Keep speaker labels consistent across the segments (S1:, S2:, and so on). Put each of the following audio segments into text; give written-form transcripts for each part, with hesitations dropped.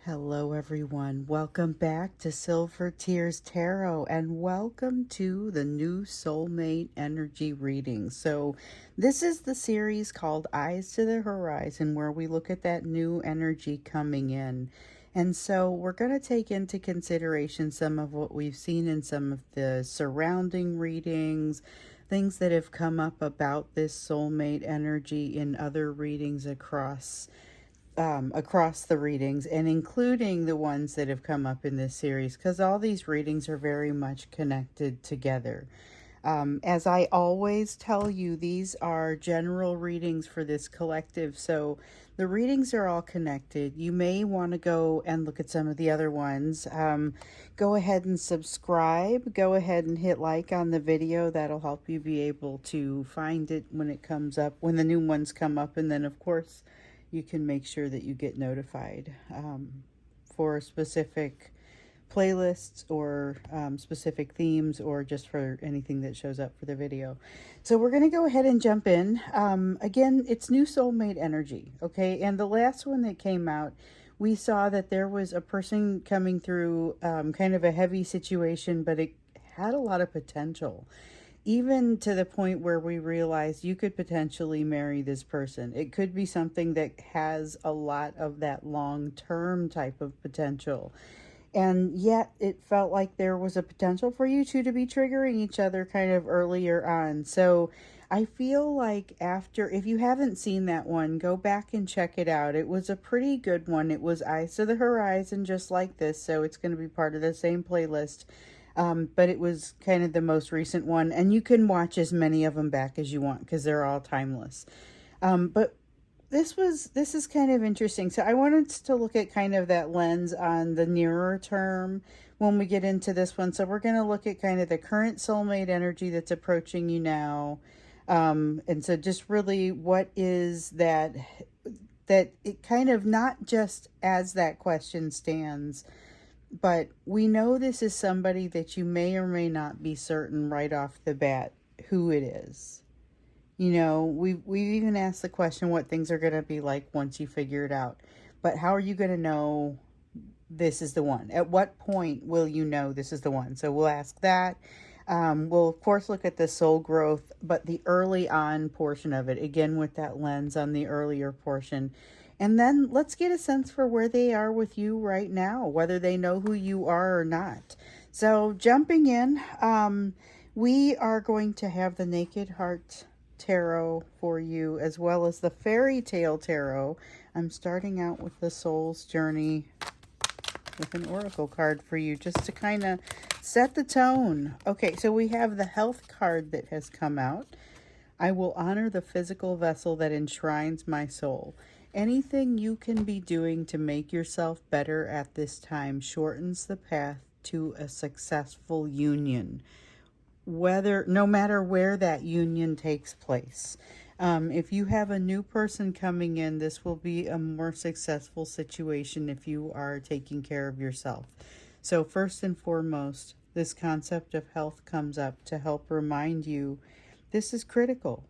S1: Hello, everyone. Welcome back to Silver Tears Tarot, and welcome to the new soulmate energy reading. So, this is the series called Eyes to the Horizon, where we look at that new energy coming in. And so, we're going to take into consideration some of what we've seen in some of the surrounding readings, things that have come up about this soulmate energy in other readings across the readings, and including the ones that have come up in this series, because all these readings are very much connected together. As I always tell you, these are general readings for this collective, so the readings are all connected. You may want to go and look at some of the other ones. Go ahead and subscribe. Go ahead and hit like on the video. That'll help you be able to find it when it comes up, when the new ones come up. And then, of course, you can make sure that you get notified for specific playlists or specific themes, or just for anything that shows up for the video. So we're going to go ahead and jump in. Again, it's new soulmate energy, okay? And the last one that came out, we saw that there was a person coming through kind of a heavy situation, but it had a lot of potential, even to the point where we realize you could potentially marry this person. It could be something that has a lot of that long-term type of potential. And yet it felt like there was a potential for you two to be triggering each other kind of earlier on. So I feel like after, if you haven't seen that one, go back and check it out. It was a pretty good one. It was Eyes to the Horizon, just like this. So it's going to be part of the same playlist. But it was kind of the most recent one, and you can watch as many of them back as you want because they're all timeless. But this is kind of interesting. So I wanted to look at kind of that lens on the nearer term when we get into this one. So we're going to look at kind of the current soulmate energy that's approaching you now. And so just really what is that it kind of, not just as that question stands, but we know this is somebody that you may or may not be certain right off the bat who it is. You know, we've even asked the question what things are going to be like once you figure it out. But how are you going to know this is the one? At what point will you know this is the one? So we'll ask that. We'll, of course, look at the soul growth, but the early on portion of it, again, with that lens on the earlier portion. And then let's get a sense for where they are with you right now, whether they know who you are or not. So jumping in, we are going to have the Naked Heart Tarot for you, as well as the Fairy Tale Tarot. I'm starting out with the Soul's Journey with an oracle card for you, just to kind of set the tone. Okay, so we have the Health card that has come out. I will honor the physical vessel that enshrines my soul. Anything you can be doing to make yourself better at this time shortens the path to a successful union, no matter where that union takes place. If you have a new person coming in, this will be a more successful situation if you are taking care of yourself. So first and foremost, this concept of health comes up to help remind you this is critical.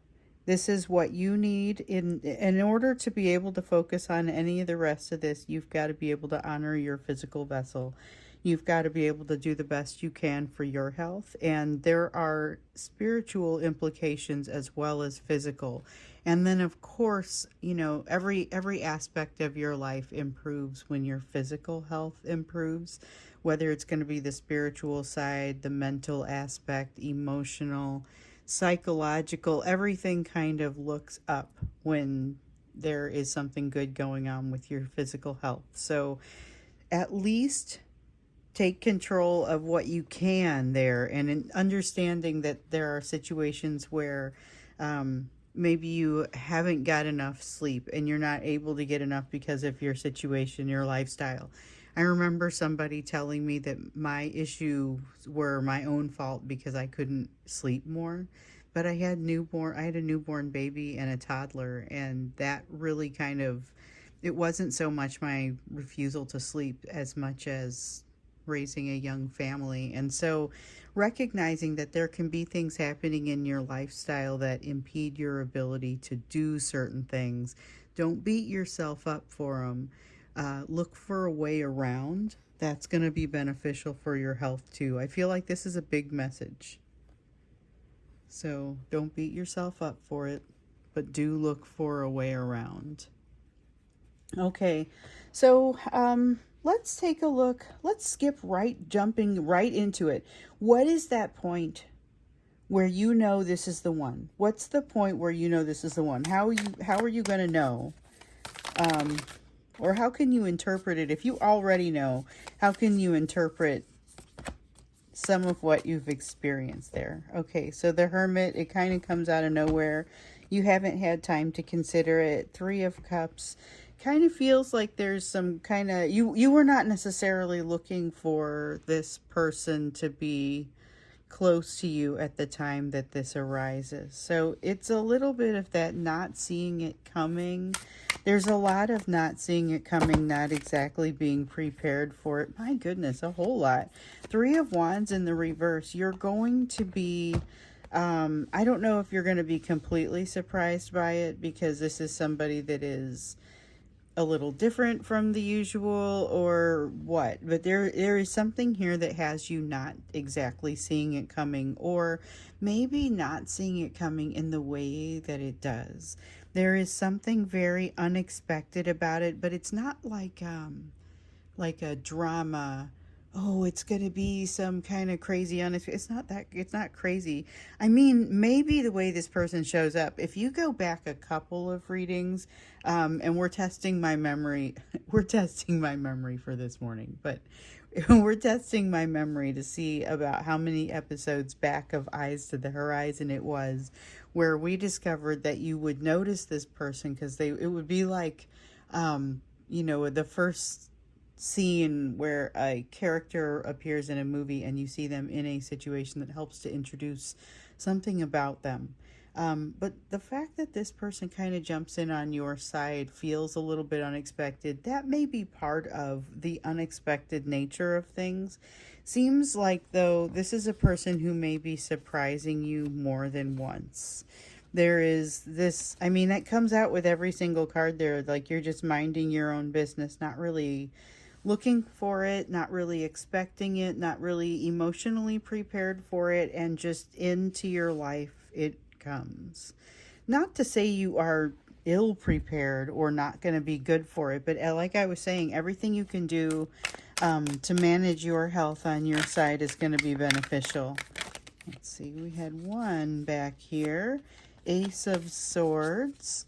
S1: This is what you need in order to be able to focus on any of the rest of this. You've got to be able to honor your physical vessel. You've got to be able to do the best you can for your health. And there are spiritual implications as well as physical. And then, of course, you know, every aspect of your life improves when your physical health improves, whether it's going to be the spiritual side, the mental aspect, emotional, psychological. Everything kind of looks up when there is something good going on with your physical health. So at least take control of what you can there, and in understanding that there are situations where maybe you haven't got enough sleep and you're not able to get enough because of your situation, your lifestyle. I remember somebody telling me that my issues were my own fault because I couldn't sleep more. But I had a newborn baby and a toddler, and that really kind of, it wasn't so much my refusal to sleep as much as raising a young family. And so recognizing that there can be things happening in your lifestyle that impede your ability to do certain things. Don't beat yourself up for them. look for a way around. That's going to be beneficial for your health too. I feel like this is a big message. So don't beat yourself up for it, but do look for a way around. Okay, so let's take a look. Let's skip jumping right into it. What is that point where you know this is the one? What's the point where you know this is the one? How are you going to know? Um, or how can you interpret it? If you already know, how can you interpret some of what you've experienced there? Okay, so the Hermit, it kind of comes out of nowhere. You haven't had time to consider it. Three of Cups kind of feels like there's some kind of, you were not necessarily looking for this person to be close to you at the time that this arises. So it's a little bit of that not seeing it coming. There's a lot of not seeing it coming, not exactly being prepared for it. My goodness, a whole lot. Three of Wands in the reverse. You're going to be, I don't know if you're going to be completely surprised by it, because this is somebody that is a little different from the usual or what, but there is something here that has you not exactly seeing it coming, or maybe not seeing it coming in the way that it does. There is something very unexpected about it, but it's not like a drama. Oh, it's going to be some kind of crazy unexpected. It's not crazy. I mean, maybe the way this person shows up, if you go back a couple of readings, and we're testing my memory, we're testing my memory for this morning, but we're testing my memory to see about how many episodes back of Eyes to the Horizon it was, where we discovered that you would notice this person because it would be like, the first scene where a character appears in a movie and you see them in a situation that helps to introduce something about them. But the fact that this person kind of jumps in on your side feels a little bit unexpected. That may be part of the unexpected nature of things. Seems like, though, this is a person who may be surprising you more than once. There is this, I mean, that comes out with every single card there. Like, you're just minding your own business, not really looking for it, not really expecting it, not really emotionally prepared for it, and just into your life it comes. Not to say you are ill prepared or not going to be good for it, but like I was saying, everything you can do to manage your health on your side is going to be beneficial. Let's see, we had one back here. Ace of Swords.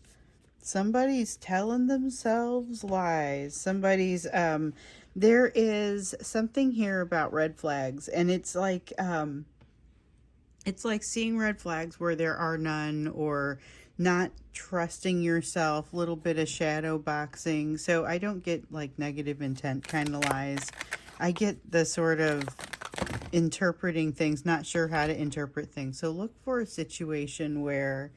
S1: Somebody's telling themselves lies. There is something here about red flags, and it's like seeing red flags where there are none, or not trusting yourself, little bit of shadow boxing. So I don't get like negative intent kind of lies. I get the sort of interpreting things, not sure how to interpret things. So look for a situation where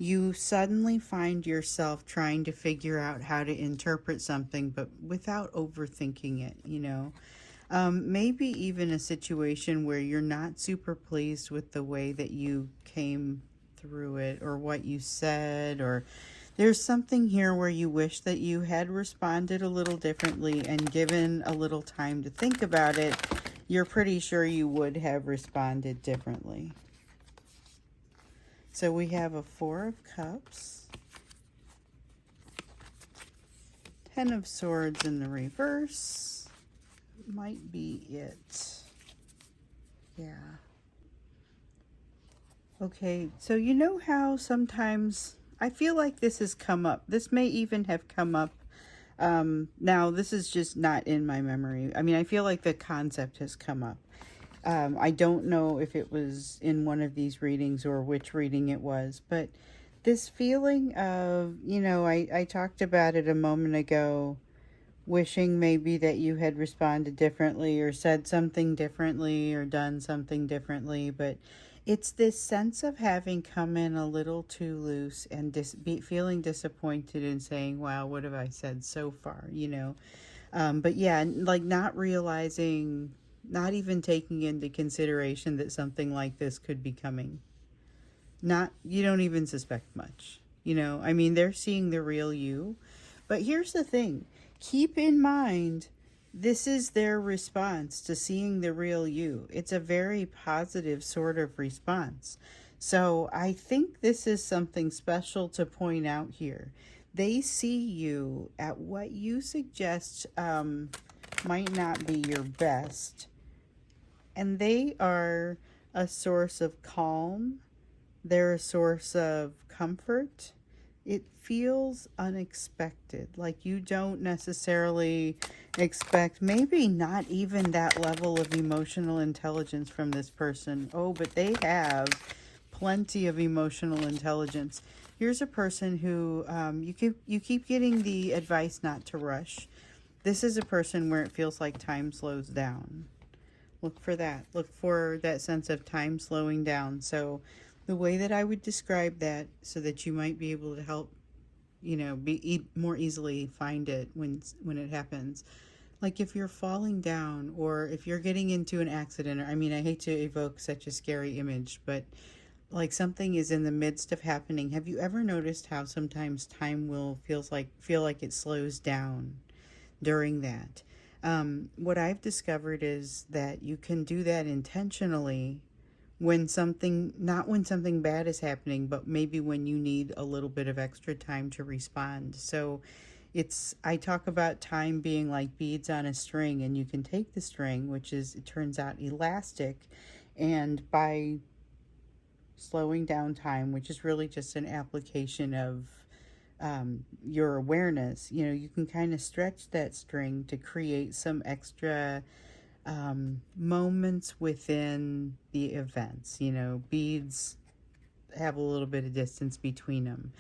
S1: you suddenly find yourself trying to figure out how to interpret something, but without overthinking it, maybe even a situation where you're not super pleased with the way that you came through it, or what you said, or there's something here where you wish that you had responded a little differently and given a little time to think about it. You're pretty sure you would have responded differently. So we have a Four of Cups, Ten of Swords in the reverse. Might be it. Yeah. Okay, so you know how sometimes I feel like this has come up. This may even have come up. Now, this is just not in my memory. I mean, I feel like the concept has come up. I don't know if it was in one of these readings or which reading it was, but this feeling of, I talked about it a moment ago, wishing maybe that you had responded differently or said something differently or done something differently, but it's this sense of having come in a little too loose and feeling disappointed and saying, wow, what have I said so far, But yeah, like not realizing, not even taking into consideration that something like this could be coming. You don't even suspect much, I mean, they're seeing the real you. But here's the thing. keep in mind, this is their response to seeing the real you. It's a very positive sort of response. So I think this is something special to point out here. They see you at what you suggest might not be your best, and they are a source of calm. They're a source of comfort. It feels unexpected, like you don't necessarily expect, maybe not even that level of emotional intelligence from this person. Oh, but they have plenty of emotional intelligence. Here's a person who you keep getting the advice not to rush. This is a person where it feels like time slows down. Look for that. Look for that sense of time slowing down. So the way that I would describe that, so that you might be able to help, be more easily find it when it happens. Like if you're falling down, or if you're getting into an accident, or I mean, I hate to evoke such a scary image, but like something is in the midst of happening. Have you ever noticed how sometimes time will feel like it slows down during that? What I've discovered is that you can do that intentionally not when something bad is happening, but maybe when you need a little bit of extra time to respond. So I talk about time being like beads on a string, and you can take the string, which is, it turns out, elastic, and by slowing down time, which is really just an application of your awareness, you can kind of stretch that string to create some extra moments within the events. Beads have a little bit of distance between them.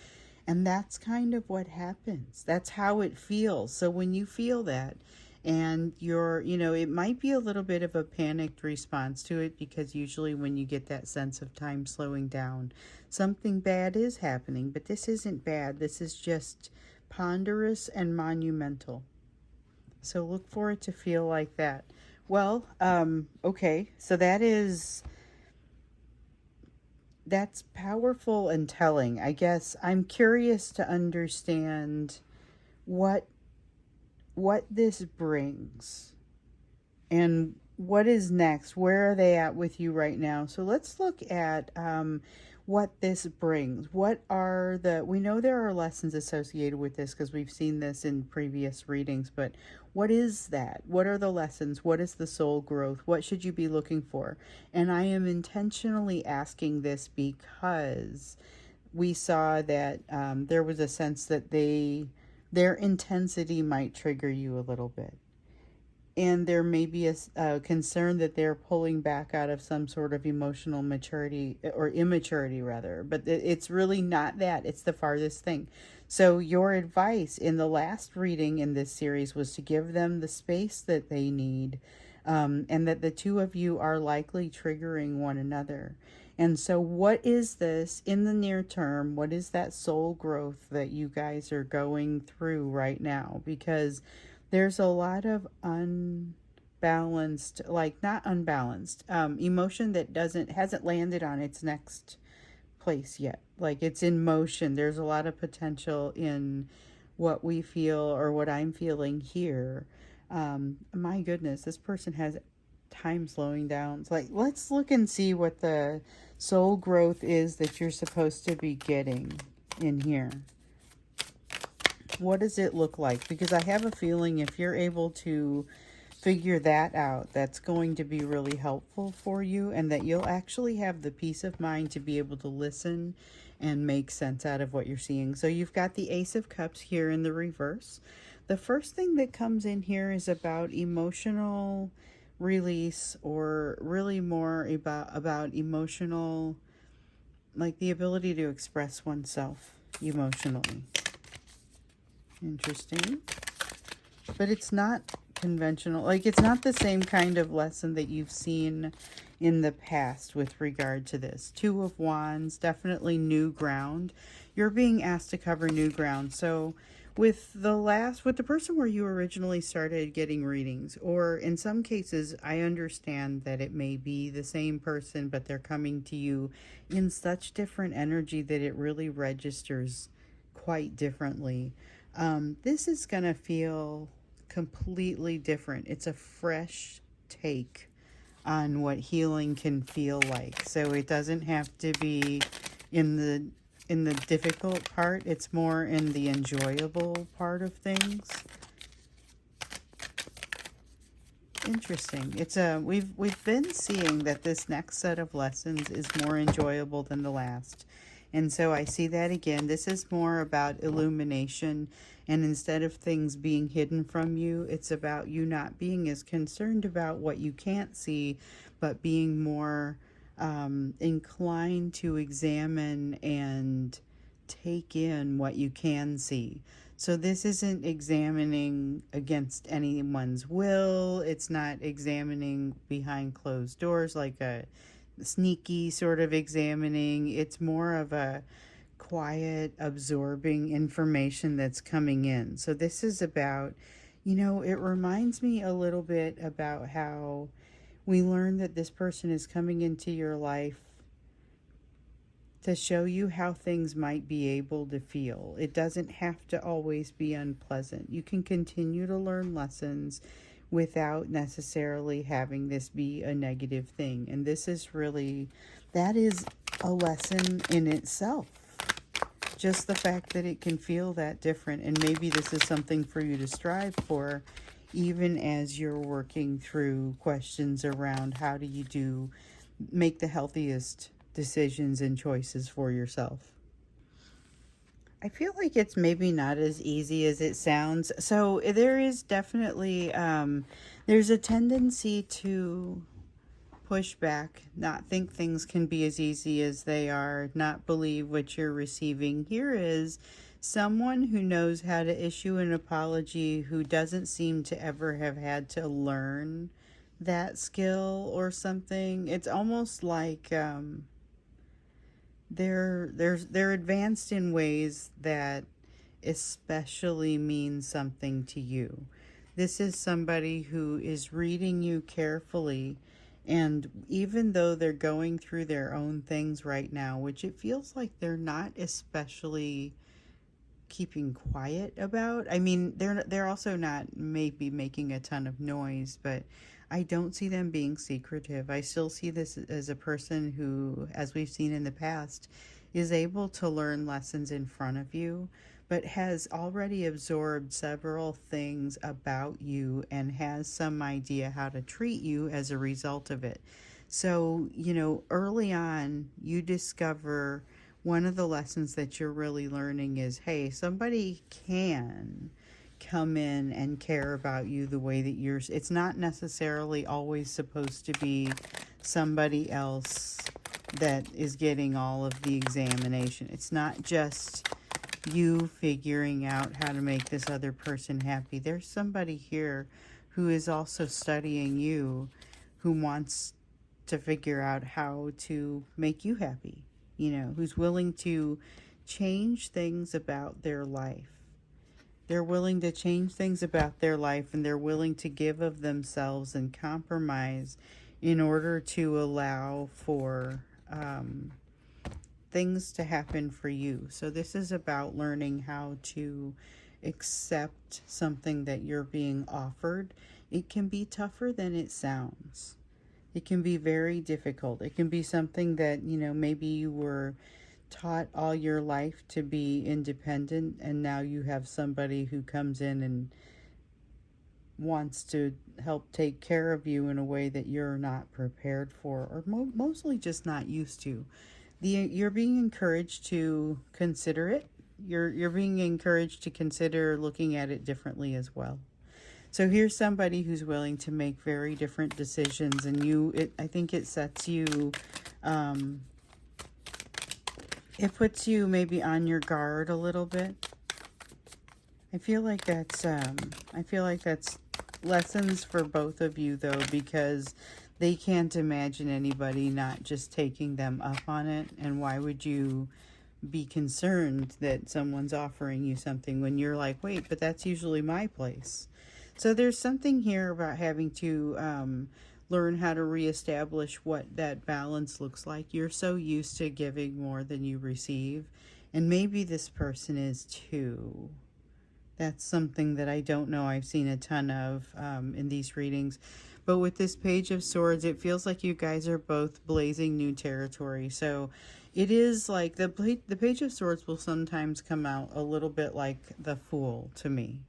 S1: And that's kind of what happens. That's how it feels. So when you feel that, and it might be a little bit of a panicked response to it, because usually when you get that sense of time slowing down, something bad is happening. But this isn't bad. This is just ponderous and monumental. So look for it to feel like that. Well, okay, so that's powerful and telling. I guess I'm curious to understand what this brings, and what is next. Where are they at with you right now? So let's look at what this brings. We know there are lessons associated with this because we've seen this in previous readings, but what is that? What are the lessons? What is the soul growth? What should you be looking for? And I am intentionally asking this because we saw that there was a sense that their intensity might trigger you a little bit. And there may be a concern that they're pulling back out of some sort of emotional maturity, or immaturity rather, but it's really not that. It's the farthest thing. So your advice in the last reading in this series was to give them the space that they need, and that the two of you are likely triggering one another. And so what is this in the near term? What is that soul growth that you guys are going through right now? Because there's a lot of unbalanced, like not unbalanced, emotion that hasn't landed on its next place yet. Like it's in motion. There's a lot of potential in what we feel, or what I'm feeling here. My goodness, this person has time slowing down. It's like, let's look and see what the soul growth is that you're supposed to be getting in here. What does it look like? Because I have a feeling if you're able to figure that out, that's going to be really helpful for you, and that you'll actually have the peace of mind to be able to listen and make sense out of what you're seeing. So you've got the Ace of Cups here in the reverse. The first thing that comes in here is about emotional release, or really more about emotional, like the ability to express oneself emotionally. Interesting. But it's not conventional. Like, it's not the same kind of lesson that you've seen in the past with regard to this. Two of Wands, definitely new ground. You're being asked to cover new ground. So with the person where you originally started getting readings, or in some cases, I understand that it may be the same person, but they're coming to you in such different energy that it really registers quite differently. This is going to feel completely different. It's a fresh take on what healing can feel like. So it doesn't have to be in the difficult part. It's more in the enjoyable part of things. Interesting. It's we've been seeing that this next set of lessons is more enjoyable than the last. And so I see that again. This is more about illumination, and instead of things being hidden from you, it's about you not being as concerned about what you can't see, but being more inclined to examine and take in what you can see. So this isn't examining against anyone's will. It's not examining behind closed doors like a sneaky sort of examining. It's more of a quiet, absorbing information that's coming in. So this is about, it reminds me a little bit about how we learn that this person is coming into your life to show you how things might be able to feel. It doesn't have to always be unpleasant. You can continue to learn lessons without necessarily having this be a negative thing. And this is really, that is a lesson in itself. Just the fact that it can feel that different. And maybe this is something for you to strive for, even as you're working through questions around how do you make the healthiest decisions and choices for yourself. I feel like it's maybe not as easy as it sounds. So there is definitely there's a tendency to push back, not think things can be as easy as they are, not believe what you're receiving. Here is someone who knows how to issue an apology, who doesn't seem to ever have had to learn that skill or something. It's almost like they're advanced in ways that especially mean something to you. This is somebody who is reading you carefully, and even though they're going through their own things right now, which it feels like they're not especially keeping quiet about. I mean, they're also not maybe making a ton of noise, but I don't see them being secretive. I still see this as a person who, as we've seen in the past, is able to learn lessons in front of you, but has already absorbed several things about you and has some idea how to treat you as a result of it. So, early on, you discover one of the lessons that you're really learning is, hey, somebody can come in and care about you the way that it's not necessarily always supposed to be somebody else that is getting all of the examination. It's not just you figuring out how to make this other person happy. There's somebody here who is also studying you, who wants to figure out how to make you happy, who's willing to change things about their life. They're willing to change things about their life, and they're willing to give of themselves and compromise in order to allow for things to happen for you. So this is about learning how to accept something that you're being offered. It can be tougher than it sounds. It can be very difficult. It can be something that, maybe you were taught all your life to be independent, and now you have somebody who comes in and wants to help take care of you in a way that you're not prepared for, or mostly just not used to. You're being encouraged to consider it. You're being encouraged to consider looking at it differently as well. So here's somebody who's willing to make very different decisions, and I think it sets you, it puts you maybe on your guard a little bit. I feel like that's lessons for both of you, though, because they can't imagine anybody not just taking them up on it. And why would you be concerned that someone's offering you something when you're like, wait, but that's usually my place? So there's something here about having to learn how to reestablish what that balance looks like. You're so used to giving more than you receive, and maybe this person is too. That's something that I don't know I've seen a ton of in these readings. But with this Page of Swords, it feels like you guys are both blazing new territory. So it is like the Page of Swords will sometimes come out a little bit like the Fool to me.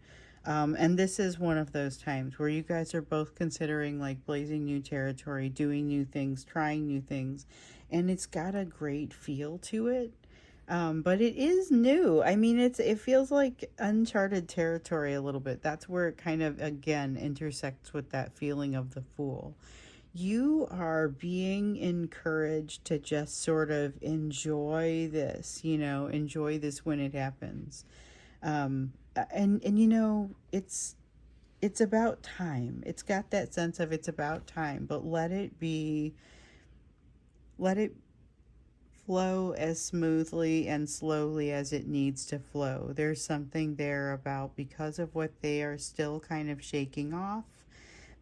S1: And this is one of those times where you guys are both considering like blazing new territory, doing new things, trying new things. And it's got a great feel to it. But it is new. I mean, it feels like uncharted territory a little bit. That's where it kind of again intersects with that feeling of the Fool. You are being encouraged to just sort of enjoy this, enjoy this when it happens. And it's about time. It's got that sense of it's about time, but let it flow as smoothly and slowly as it needs to flow. There's something there about because of what they are still kind of shaking off,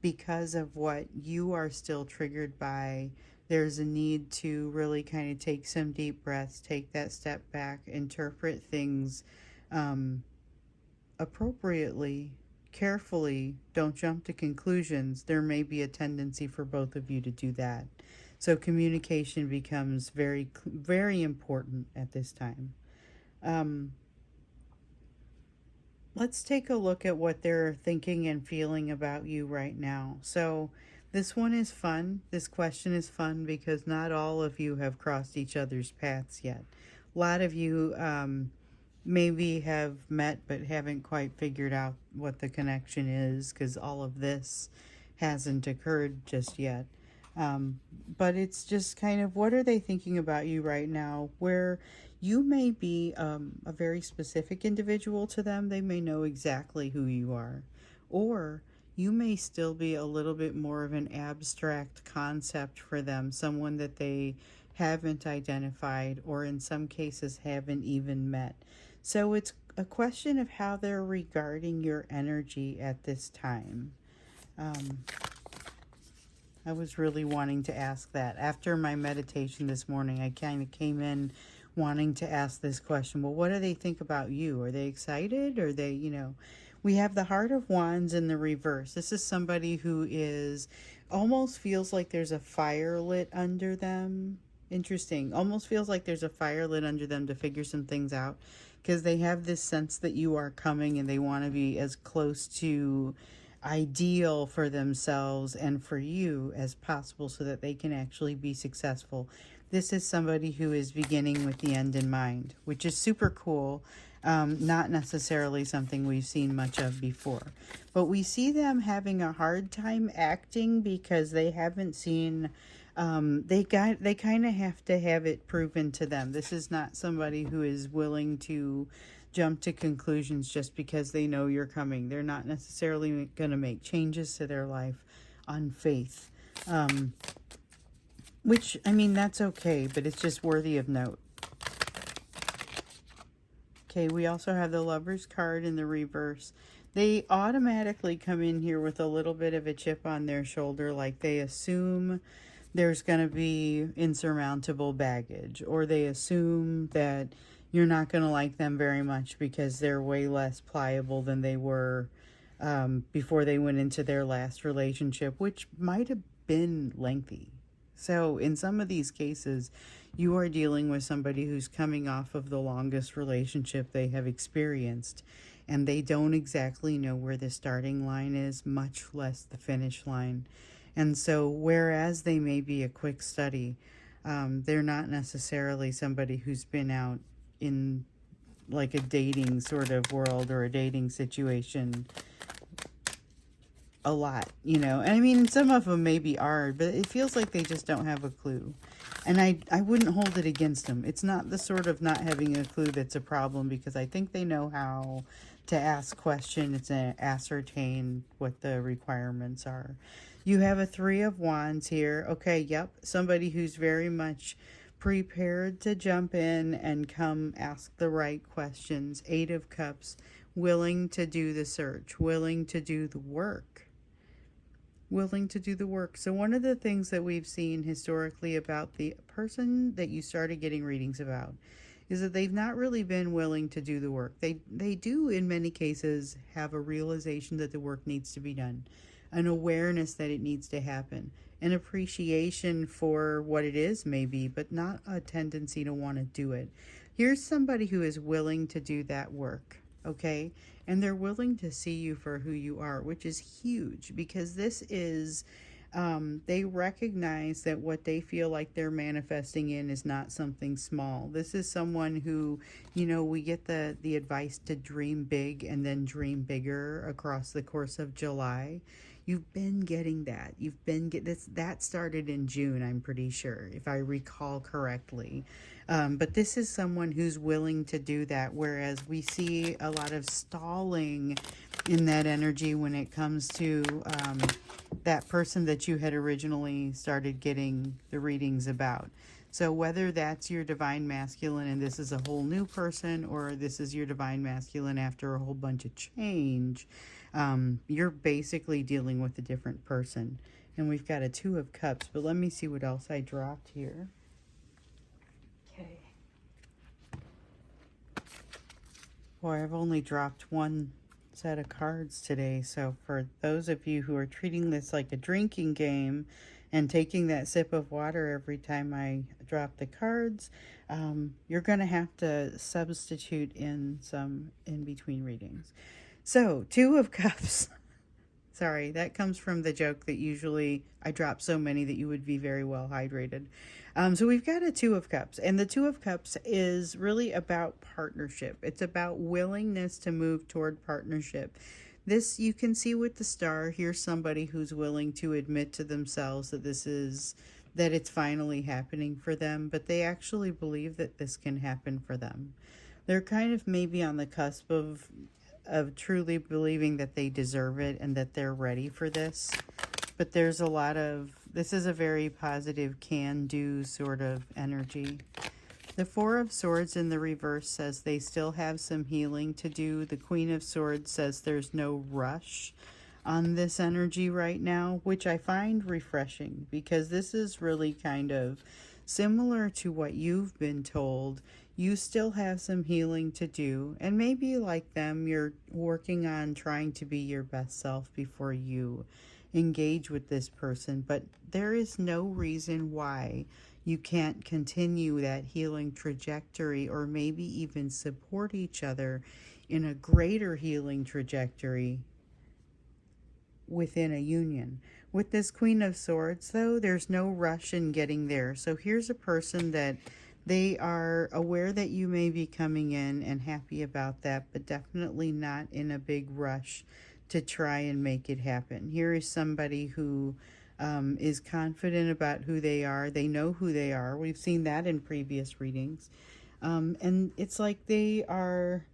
S1: because of what you are still triggered by, there's a need to really kind of take some deep breaths, take that step back, interpret things appropriately, carefully. Don't jump to conclusions. There may be a tendency for both of you to do that. So communication becomes very, very important at this time. Um, let's take a look at what they're thinking and feeling about you right now. So this one is fun. This question is fun because not all of you have crossed each other's paths yet. A lot of you maybe have met but haven't quite figured out what the connection is because all of this hasn't occurred just yet. But it's just kind of what are they thinking about you right now, where you may be a very specific individual to them. They may know exactly who you are. Or you may still be a little bit more of an abstract concept for them, someone that they haven't identified or in some cases haven't even met. So it's a question of how they're regarding your energy at this time. Um, I was really wanting to ask that. After my meditation this morning, I kind of came in wanting to ask this question. Well, what do they think about you? Are they excited? Are they, we have the Heart of Wands in the reverse. This is somebody who is almost feels like there's a fire lit under them. Interesting. Almost feels like there's a fire lit under them to figure some things out because they have this sense that you are coming and they want to be as close to ideal for themselves and for you as possible so that they can actually be successful. This is somebody who is beginning with the end in mind, which is super cool. Not necessarily something we've seen much of before, but we see them having a hard time acting because they haven't seen. They kind of have to have it proven to them. This is not somebody who is willing to jump to conclusions just because they know you're coming. They're not necessarily going to make changes to their life on faith. Which, I mean, that's okay, but it's just worthy of note. Okay, we also have the Lover's card in the reverse. They automatically come in here with a little bit of a chip on their shoulder, like they assume there's going to be insurmountable baggage, or they assume that you're not going to like them very much because they're way less pliable than they were before they went into their last relationship, which might have been lengthy. So in some of these cases, you are dealing with somebody who's coming off of the longest relationship they have experienced, and they don't exactly know where the starting line is, much less the finish line. And so whereas they may be a quick study, they're not necessarily somebody who's been out in like a dating sort of world or a dating situation a lot, And I mean, some of them maybe are, but it feels like they just don't have a clue. And I wouldn't hold it against them. It's not the sort of not having a clue that's a problem, because I think they know how to ask questions and ascertain what the requirements are. You have a Three of Wands here. Okay, yep. Somebody who's very much prepared to jump in and come ask the right questions. Eight of Cups, willing to do the search, willing to do the work. Willing to do the work. So one of the things that we've seen historically about the person that you started getting readings about is that they've not really been willing to do the work. They do in many cases have a realization that the work needs to be done, an awareness that it needs to happen, an appreciation for what it is maybe, but not a tendency to want to do it. Here's somebody who is willing to do that work, okay? And they're willing to see you for who you are, which is huge, because this is they recognize that what they feel like they're manifesting in is not something small. This is someone who, we get the advice to dream big and then dream bigger across the course of July. You've been getting that. You've been get this that started in June, I'm pretty sure, if I recall correctly. But this is someone who's willing to do that, whereas we see a lot of stalling in that energy when it comes to that person that you had originally started getting the readings about. So whether that's your divine masculine and this is a whole new person, or this is your divine masculine after a whole bunch of change, you're basically dealing with a different person. And we've got a Two of Cups, but let me see what else I dropped here. Okay. Boy, I've only dropped one set of cards today, so for those of you who are treating this like a drinking game and taking that sip of water every time I drop the cards, you're going to have to substitute in some in-between readings. So, Two of Cups. Sorry, that comes from the joke that usually I drop so many that you would be very well hydrated. So we've got a Two of Cups, and the Two of Cups is really about partnership. It's about willingness to move toward partnership. This you can see with the star. Here's somebody who's willing to admit to themselves that that it's finally happening for them, but they actually believe that this can happen for them. They're kind of maybe on the cusp of truly believing that they deserve it and that they're ready for this. But there's a lot of, this is a very positive can-do sort of energy. The Four of Swords in the reverse says they still have some healing to do. The Queen of Swords says there's no rush on this energy right now, which I find refreshing, because this is really kind of similar to what you've been told. You still have some healing to do, and maybe like them, you're working on trying to be your best self before you engage with this person, but there is no reason why you can't continue that healing trajectory, or maybe even support each other in a greater healing trajectory within a union. With this Queen of Swords, though, there's no rush in getting there. So here's a person that they are aware that you may be coming in and happy about that, but definitely not in a big rush to try and make it happen. Here is somebody who is confident about who they are. They know who they are. We've seen that in previous readings. And it's like they're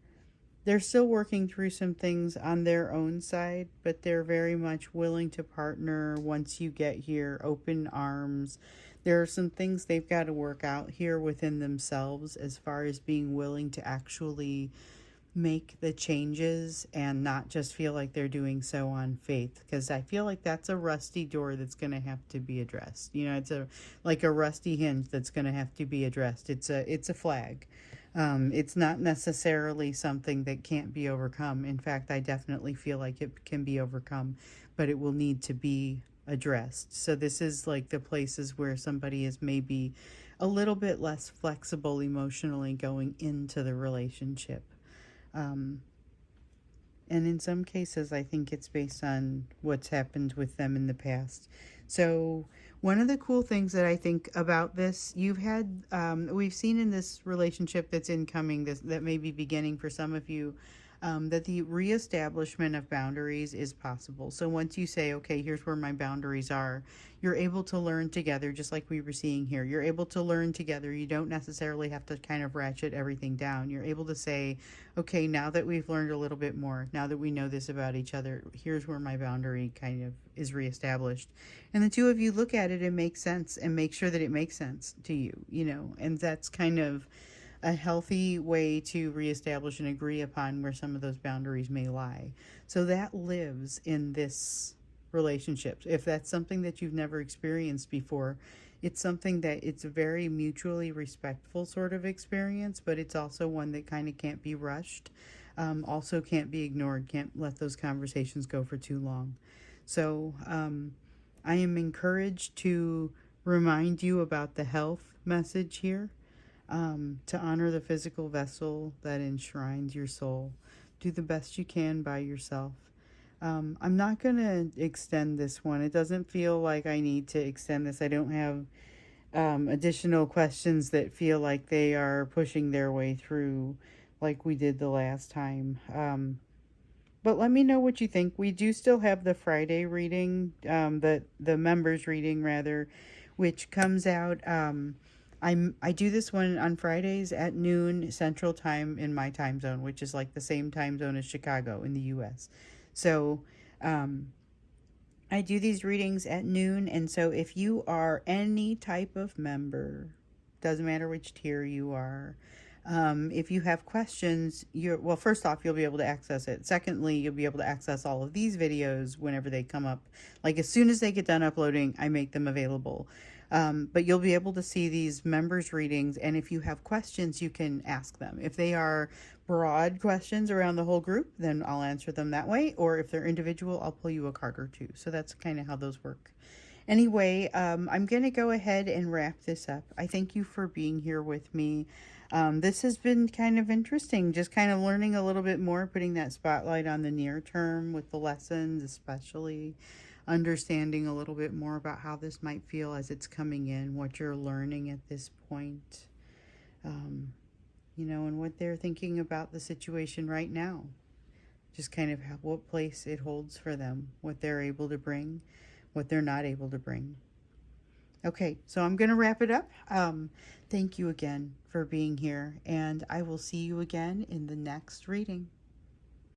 S1: still working through some things on their own side, but they're very much willing to partner once you get here, open arms. There are some things they've got to work out here within themselves as far as being willing to actually make the changes and not just feel like they're doing so on faith, because I feel like that's a rusty door that's going to have to be addressed. It's like a rusty hinge that's going to have to be addressed. It's a flag. It's not necessarily something that can't be overcome. In fact, I definitely feel like it can be overcome, but it will need to be addressed. So this is like the places where somebody is maybe a little bit less flexible emotionally going into the relationship. And in some cases, I think it's based on what's happened with them in the past. So one of the cool things that I think about this, we've seen in this relationship that's incoming, that may be beginning for some of you, that the reestablishment of boundaries is possible. So once you say, okay, here's where my boundaries are, you're able to learn together, just like we were seeing here. You're able to learn together. You don't necessarily have to kind of ratchet everything down. You're able to say, okay, now that we've learned a little bit more, now that we know this about each other, here's where my boundary kind of is reestablished. And the two of you look at it and make sense, and make sure that it makes sense to you, and that's kind of a healthy way to reestablish and agree upon where some of those boundaries may lie. So that lives in this relationship. If that's something that you've never experienced before, It's something that it's a very mutually respectful sort of experience, but it's also one that kind of can't be rushed. Also can't be ignored, can't let those conversations go for too long. So I am encouraged to remind you about the health message here, to honor the physical vessel that enshrines your soul. Do the best you can by yourself. I'm not going to extend this one. It doesn't feel like I need to extend this. I don't have additional questions that feel like they are pushing their way through like we did the last time. But let me know what you think. We do still have the Friday reading, the members reading rather, which comes out. I do this one on Fridays at noon Central Time in my time zone, which is like the same time zone as Chicago in the U.S. So um, I do these readings at noon, and so if you are any type of member, doesn't matter which tier you are, if you have questions, well, first off, you'll be able to access it. Secondly, you'll be able to access all of these videos whenever they come up. Like as soon as they get done uploading, I make them available. But you'll be able to see these members' readings, and if you have questions, you can ask them. If they are broad questions around the whole group, then I'll answer them that way. Or if they're individual, I'll pull you a card or two. So that's kind of how those work. Anyway, I'm going to go ahead and wrap this up. I thank you for being here with me. This has been kind of interesting, just kind of learning a little bit more, putting that spotlight on the near term with the lessons, especially understanding a little bit more about how this might feel as it's coming in, what you're learning at this point, and what they're thinking about the situation right now. Just kind of what place it holds for them, what they're able to bring, what they're not able to bring. Okay, so I'm going to wrap it up. Thank you again for being here, and I will see you again in the next reading.